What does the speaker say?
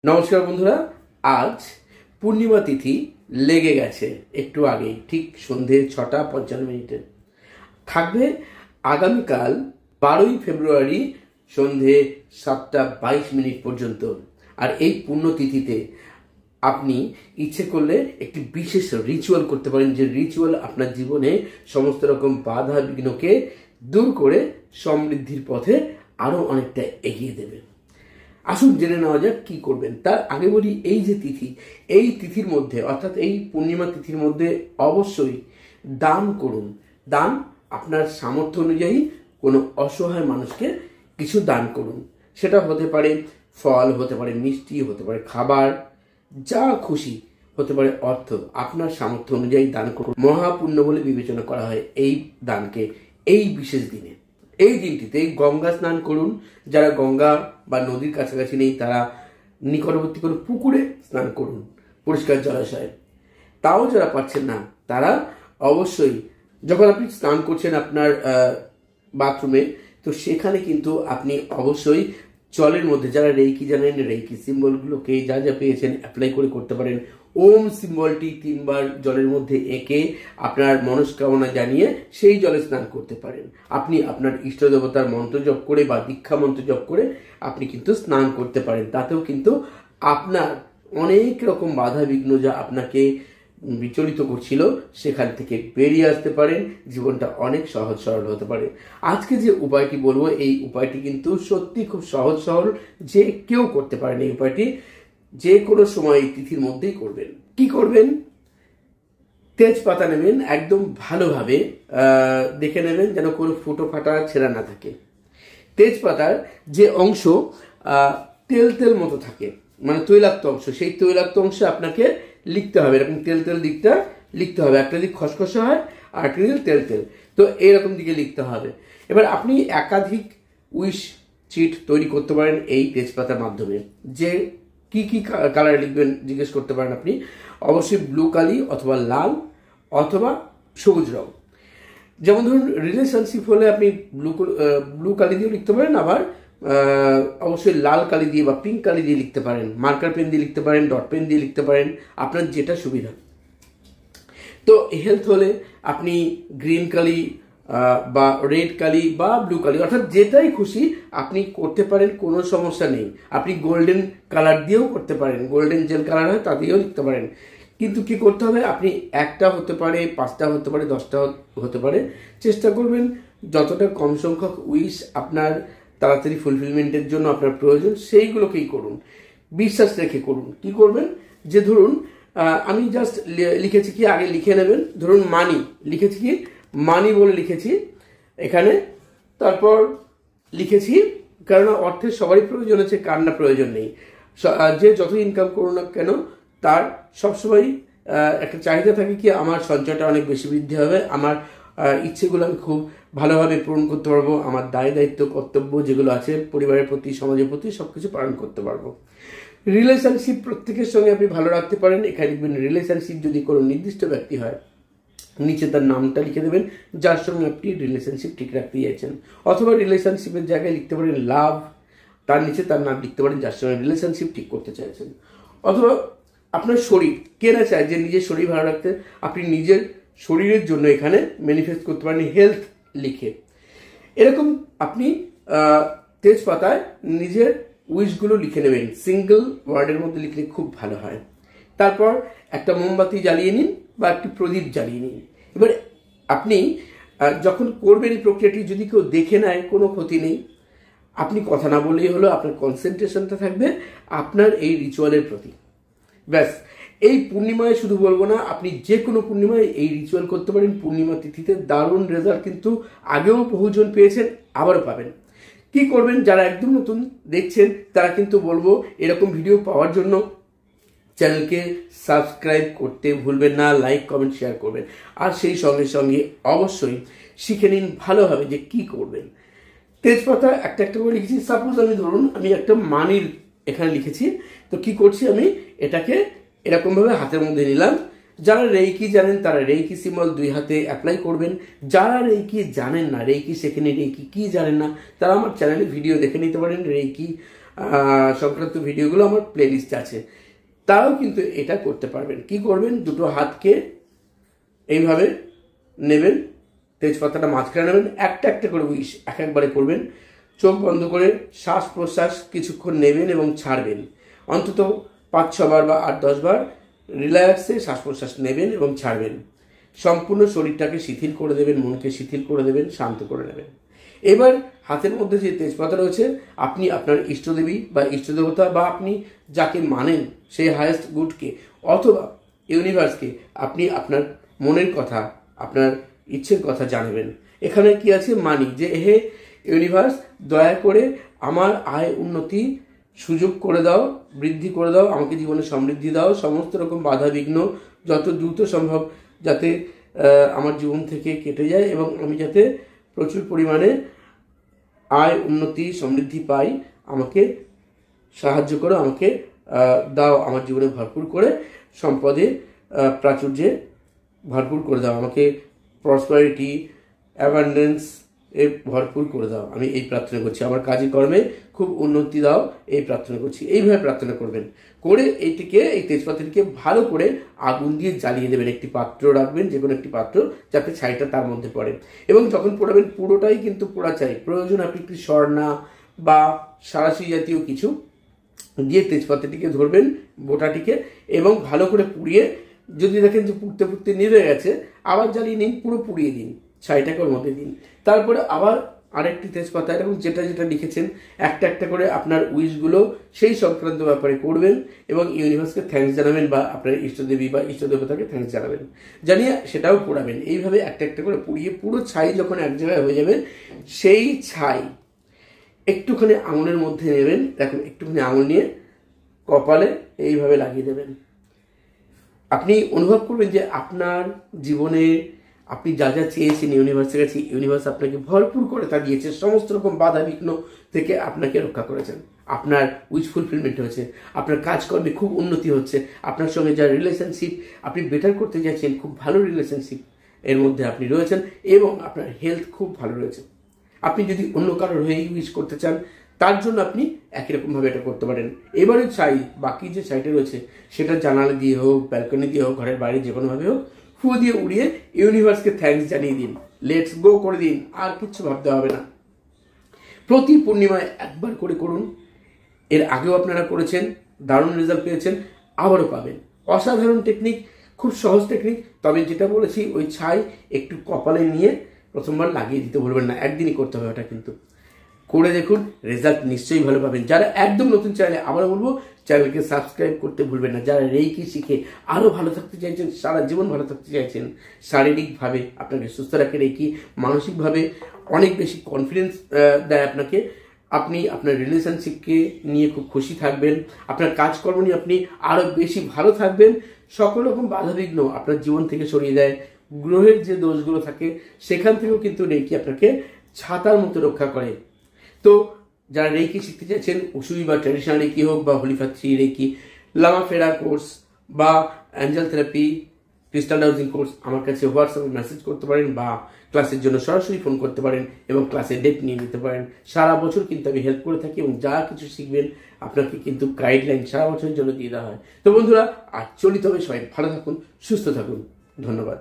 নমস্কার বন্ধুরা, আজ পূর্ণিমা তিথি লেগে গেছে একটু আগেই, ঠিক সন্ধে 6:55 থাকবে আগামীকাল 12ই ফেব্রুয়ারি সন্ধে 7:22 পর্যন্ত। আর এই পুণ্যতিথিতে আপনি ইচ্ছে করলে একটি বিশেষ রিচুয়াল করতে পারেন, যে রিচুয়াল আপনার জীবনে সমস্ত রকম বাধা বিঘ্নকে দূর করে সমৃদ্ধির পথে আরো অনেকটা এগিয়ে দেবে। আসুন জেনে নেওয়া যাক কি করবেন। তার আগে বলি, এই যে তিথি, এই তিথির মধ্যে অর্থাৎ এই পূর্ণিমা তিথির মধ্যে অবশ্যই দান করুন। দান আপনার সামর্থ্য অনুযায়ী কোনো অসহায় মানুষকে কিছু দান করুন। সেটা হতে পারে ফল, হতে পারে মিষ্টি, হতে পারে খাবার, যা খুশি, হতে পারে অর্থ। আপনার সামর্থ্য অনুযায়ী দান করুন। মহাপুণ্য বলে বিবেচনা করা হয় এই দানকে এই বিশেষ দিনে। এই দিনটিতে গঙ্গা স্নান করুন। যারা গঙ্গা বা নদীর কাছাকাছি নেই তারা নিকটবর্তী কোনো পুকুরে স্নান করুন, পরিষ্কার জলাশয়ে। তাও যারা পাচ্ছেন না তারা অবশ্যই, যখন আপনি স্নান করছেন আপনার বাথরুমে, তো সেখানে কিন্তু আপনি অবশ্যই জলের মধ্যে, যারা রেইকি জানেন, রেইকি সিম্বলগুলোকে যা যা পেয়েছেন অ্যাপ্লাই করে করতে পারেন। ওম সিম্বলটি 3 বার জলের মধ্যে এঁকে আপনার মনস্কামনা জানিয়ে সেই জলে স্নান করতে পারেন। আপনি আপনার ইষ্ট দেবতার মন্ত্র জপ করে বা দীক্ষা মন্ত্র জপ করে আপনি কিন্তু স্নান করতে পারেন। তাতেও কিন্তু আপনার অনেক রকম বাধা বিঘ্ন যা আপনাকে বিচলিত করছিল সেখান থেকে বেরিয়ে আসতে পারেন। জীবনটা অনেক সহজ সরল হতে পারে। আজকে যে উপায়টি বলবো, এই উপায়টি কিন্তু সত্যি খুব সহজ সরল, যে কেউ করতে পারেন। এই উপায়টি যে কোনো সময় তিথির মধ্যেই করবেন। কি করবেন? তেজপাতা নেবেন, একদম ভালোভাবে দেখে নেবেন যেন কোনো ফুটো ফাটা ছেঁড়া না থাকে। তেজপাতার যে অংশ তেল তেল মতো থাকে, মানে তৈলাক্ত অংশ, সেই তৈলাক্ত অংশে আপনাকে লিখতে হবে, এরকম তেল তেল দিকটা লিখতে হবে। একটা দিক খসখসে হয় আর একটা দিক তেল তেল, তো এইরকম দিকে লিখতে হবে। এবার আপনি একাধিক উইশ চিট তৈরি করতে পারেন এই তেজপাতার মাধ্যমে। যে কি কি কালার লিখবেন জিজ্ঞেস করতে পারেন আপনি। অবশ্যই ব্লু কালি অথবা লাল অথবা সবুজ রং। যেমন ধরুন রিলেশনশিপ হলে আপনি ব্লু কালি দিয়েও লিখতে পারেন, আবার অবশ্যই লাল কালি দিয়ে বা পিঙ্ক কালি দিয়ে লিখতে পারেন, মার্কার পেন দিয়ে লিখতে পারেন, ডট পেন দিয়ে লিখতে পারেন, আপনার যেটা সুবিধা। তো হেলথ হলে আপনি গ্রিন কালি বা রেড কালি বা ব্লু কালি, অর্থাৎ যেটাই খুশি আপনি করতে পারেন, কোনো সমস্যা নেই। আপনি গোল্ডেন কালার দিয়েও করতে পারেন, গোল্ডেন জেল কালার হয় তা দিয়েও লিখতে পারেন। কিন্তু কি করতে হবে, আপনি একটা হতে পারে, 5টা হতে পারে, 10টা হতে পারে, চেষ্টা করবেন যতটা কম সংখ্যক উইশ আপনার তাড়াতাড়ি ফুলফিলমেন্টের জন্য আপনার প্রয়োজন সেইগুলোকেই করুন। বিশ্বাস রেখে করুন। কি করবেন, যে ধরুন আমি জাস্ট লিখেছি কি, আগে লিখে নেবেন, ধরুন মানি লিখেছি, কি মানি বলে লিখেছি এখানে, তারপর লিখেছি, কারণ অর্থের সবারই প্রয়োজন আছে, কার না প্রয়োজন নেই। যে যত ইনকাম করুন না কেন তার সবসময় একটা চাহিদা থাকে কি, আমার সঞ্চয়টা অনেক বেশি বৃদ্ধি হবে, আমার ইচ্ছেগুলো আমি খুব ভালোভাবে পূরণ করতে পারবো, আমার দায় দায়িত্ব কর্তব্য যেগুলো আছে পরিবারের প্রতি, সমাজের প্রতি, সবকিছু পালন করতে পারবো। রিলেশনশিপ প্রত্যেকের সঙ্গে আপনি ভালো রাখতে পারেন। এখানে লিখবেন রিলেশনশিপ যদি কোনো নির্দিষ্ট ব্যক্তি হয়, নিচে তার নামটা লিখে দেবেন যার সঙ্গে আপনি রিলেশনশিপ ঠিক রাখতে চাইছেন। অথবা রিলেশনশিপের জায়গায় লিখতে পারেন লাভ, তার নিচে তার নাম লিখতে পারেন যার সঙ্গে রিলেশনশিপ ঠিক করতে চাইছেন। অথবা আপনার শরীর, কে না চায় যে নিজের শরীর ভালো রাখতে, আপনি নিজের শরীরের জন্য এখানে ম্যানিফেস্ট করতে পারেন হেলথ লিখে। এরকম আপনি তেজপাতায় নিজের উইশগুলো লিখে নেবেন, সিঙ্গেল ওয়ার্ডের মধ্যে লিখলে খুব ভালো হয়। তারপর একটা মোমবাতি জ্বালিয়ে নিন বা একটি প্রদীপ জ্বালিয়ে নিন। এবার আপনি যখন করবেন এই প্রক্রিয়াটি, যদি কেউ দেখে নেয় কোনো ক্ষতি নেই, আপনি কথা না বললেই হলো, আপনার কনসেন্ট্রেশনটা থাকবে আপনার এই রিচুয়ালের প্রতি। ব্যাস, এই পূর্ণিমায় শুধু বলবো না, আপনি যে কোনো পূর্ণিমায় এই রিচুয়াল করতে পারেন। পূর্ণিমা তিথিতে দারুণ রেজাল্ট কিন্তু আগেও বহুজন পেয়েছেন, আবারও পাবেন। কি করবেন, যারা একদম নতুন দেখছেন তারা কিন্তু বলবো এরকম ভিডিও পাওয়ার জন্য চ্যানেলকে সাবস্ক্রাইব করতে ভুলবেন না, লাইক কমেন্ট শেয়ার করবেন। আর সেই সঙ্গে সঙ্গে অবশ্যই শিখে নিন ভালোভাবে যে কি করবেন। তেজপাতা একটা একটা করে লিখেছি। সাপোজ আমি ধরুন আমি একটা মানির এখানে লিখেছি, তো কি করছি, আমি এটাকে এরকমভাবে হাতের মধ্যে নিলাম। যারা রেইকি জানেন তারা রেইকি সিম্বল 2 হাতে অ্যাপ্লাই করবেন। যারা রেইকি জানেন না, রেইকি শেখেনি, রেইকি কি জানেন না, তারা আমার চ্যানেলে ভিডিও দেখে নিতে পারেন। রেইকি সংক্রান্ত ভিডিওগুলো আমার প্লেলিস্টে আছে, তারাও কিন্তু এটা করতে পারবেন। কি করবেন, দুটো হাতকে এইভাবে নেবেন, তেজপাতাটা মাঝখানে নেবেন, একটা একটা করে উইশ এক একবারে করবেন। চোখ বন্ধ করে শ্বাস প্রশ্বাস কিছুক্ষণ নেবেন এবং ছাড়বেন, অন্তত 5-6 বার বা 8-10 বার রিল্যাক্সে শ্বাস প্রশ্বাস নেবেন এবং ছাড়বেন। সম্পূর্ণ শরীরটাকে শিথিল করে দেবেন, মনকে শিথিল করে দেবেন, শান্ত করে নেবেন। এবার হাতের মধ্যে যে তেজপাতা রয়েছে, আপনি আপনার ইষ্টদেবী বা ইষ্টদেবতা বা আপনি যাকে মানেন সেই হায়েস্ট গুডকে অথবা ইউনিভার্সকে আপনি আপনার মনের কথা, আপনার ইচ্ছের কথা জানাবেন। এখানে কি আছে, মানি যে হে ইউনিভার্স, দয়া করে আমার আয় উন্নতি সুযোগ করে দাও, বৃদ্ধি করে দাও, আমাকে জীবনে সমৃদ্ধি দাও, সমস্ত রকম বাধা বিঘ্ন যত দ্রুত সম্ভব যাতে আমার জীবন থেকে কেটে যায় এবং আমি যাতে প্রচুর পরিমাণে আয় উন্নতি সমৃদ্ধি পাই, আমাকে সাহায্য করো, আমাকে দাও, আমার জীবনে ভরপুর করে সম্পদে প্রাচুর্যে ভরপুর করে দাও, আমাকে প্রসপারিটি অ্যাবান্ডেন্স এ ভরপুর করে দাও, আমি এই প্রার্থনা করছি, আমার কাজে কর্মে খুব উন্নতি দাও, এই প্রার্থনা করছি। এইভাবে প্রার্থনা করবেন, করে এইটিকে এই তেজপাতাটিকে ভালো করে আগুন দিয়ে জ্বালিয়ে দেবেন। একটি পাত্র রাখবেন, যে কোনো একটি পাত্র, যাতে ছাইটা তার মধ্যে পড়ে, এবং যখন পোড়াবেন পুরোটাই কিন্তু পোড়া চাই, প্রয়োজন আপনি একটি স্বর্ণা বা সারাশি জাতীয় কিছু দিয়ে তেজপাতাটিকে ধরবেন, বোটাটিকে, এবং ভালো করে পুড়িয়ে, যদি দেখেন যে পুড়তে পুড়তে নিভে গেছে আবার জ্বালিয়ে নিন, পুরো পুড়িয়ে দিন, ছাইটাকে ওর মধ্যে দিন। তারপরে আবার আরেকটি তেজপাতা এবং যেটা যেটা লিখেছেন একটা একটা করে আপনার উইশগুলো সেই সংক্রান্ত ব্যাপারে করবেন এবং ইউনিভার্সকে থ্যাঙ্কস জানাবেন বা আপনার ইষ্টদেবী বা ইষ্টদেবতাকে থ্যাঙ্কস জানাবেন, জানিয়ে সেটাও পোড়াবেন। এইভাবে একটা একটা করে পুড়িয়ে পুরো ছাই যখন এক জায়গায় হয়ে যাবে, সেই ছাই একটুখানি আঙুলের মধ্যে নেবেন, দেখুন একটুখানি আঙুল নিয়ে কপালে এইভাবে লাগিয়ে দেবেন। আপনি অনুভব করবেন যে আপনার জীবনে আপনি যা যা চেয়েছেন ইউনিভার্সের কাছে, ইউনিভার্স আপনাকে ভরপুর করে তা দিয়েছে, সমস্ত রকম বাধা বিঘ্ন থেকে আপনাকে রক্ষা করেছেন, আপনার উইশ ফুলফিলমেন্ট হয়েছে, আপনার কাজকর্মে খুব উন্নতি হচ্ছে, আপনার সঙ্গে যা রিলেশনশিপ আপনি বেটার করতে চাইছেন, খুব ভালো রিলেশনশিপ এর মধ্যে আপনি রয়েছেন, এবং আপনার হেলথ খুব ভালো রয়েছে। আপনি যদি অন্য কারোর হয়ে উইশ করতে চান, তার জন্য আপনি একই রকমভাবে এটা করতে পারেন। এবারে চাই বাকি যে সাইটে রয়েছে সেটা জানালা দিয়ে হোক, ব্যালকনি দিয়ে হোক, ঘরের বাইরে যে কোনোভাবে হোক, ফু দিয়ে উড়িয়ে ইউনিভার্সকে থ্যাঙ্কস জানিয়ে দিন, লেটস গো করে দিন, আর কিচ্ছু ভাবতে হবে না। প্রতি পূর্ণিমায় একবার করে করুন, এর আগেও আপনারা করেছেন, দারুণ রেজাল্ট পেয়েছেন, আবারও পাবেন। অসাধারণ টেকনিক, খুব সহজ টেকনিক। তবে যেটা বলেছি, ওই ছাই একটু কপালে নিয়ে প্রথমবার লাগিয়ে দিতে ভুলবেন না, একদিনই করতে হবে ওটা, কিন্তু করে দেখুন, রেজাল্ট নিশ্চয়ই ভালো পাবেন। যারা একদম নতুন চ্যানেলে, আবার বলবো চ্যানেলকে সাবস্ক্রাইব করতে ভুলবেন না। যারা রেইকি শিখে আরও ভালো থাকতে চাইছেন, সারা জীবন ভালো থাকতে চাইছেন, শারীরিকভাবে আপনাকে সুস্থ রাখে রেইকি, মানসিকভাবে অনেক বেশি কনফিডেন্স দেয় আপনাকে, আপনি আপনার রিলেশনশিপকে নিয়ে খুব খুশি থাকবেন, আপনার কাজকর্ম নিয়ে আপনি আরও বেশি ভালো থাকবেন, সকল রকম বাধাবিঘ্ন আপনার জীবন থেকে সরিয়ে দেয়, গ্রহের যে দোষগুলো থাকে সেখান থেকেও কিন্তু রেইকি আপনাকে ছাতার মতো রক্ষা করে। তো যারা রেইকি শিখতে চাইছেন, উসুই বা ট্র্যাডিশনাল রেইকি হোক বা হোলিফা 3 রেইকি, লামা ফেরা কোর্স বা Angel therapy, crystal dowsing course, আমার কাছে হোয়াটসঅ্যাপে মেসেজ করতে পারেন বা ক্লাসের জন্য সরাসরি ফোন করতে পারেন এবং ক্লাসে ডেট নিয়ে নিতে পারেন। সারা বছর কিন্তু আমি হেল্প করে থাকি এবং যা কিছু শিখবেন আপনাকে কিন্তু গাইডলাইন সারা বছরের জন্য দিয়ে দেওয়া হয়। তো বন্ধুরা, আজ চলিত হবে, সবাই ভালো থাকুন, সুস্থ থাকুন, ধন্যবাদ।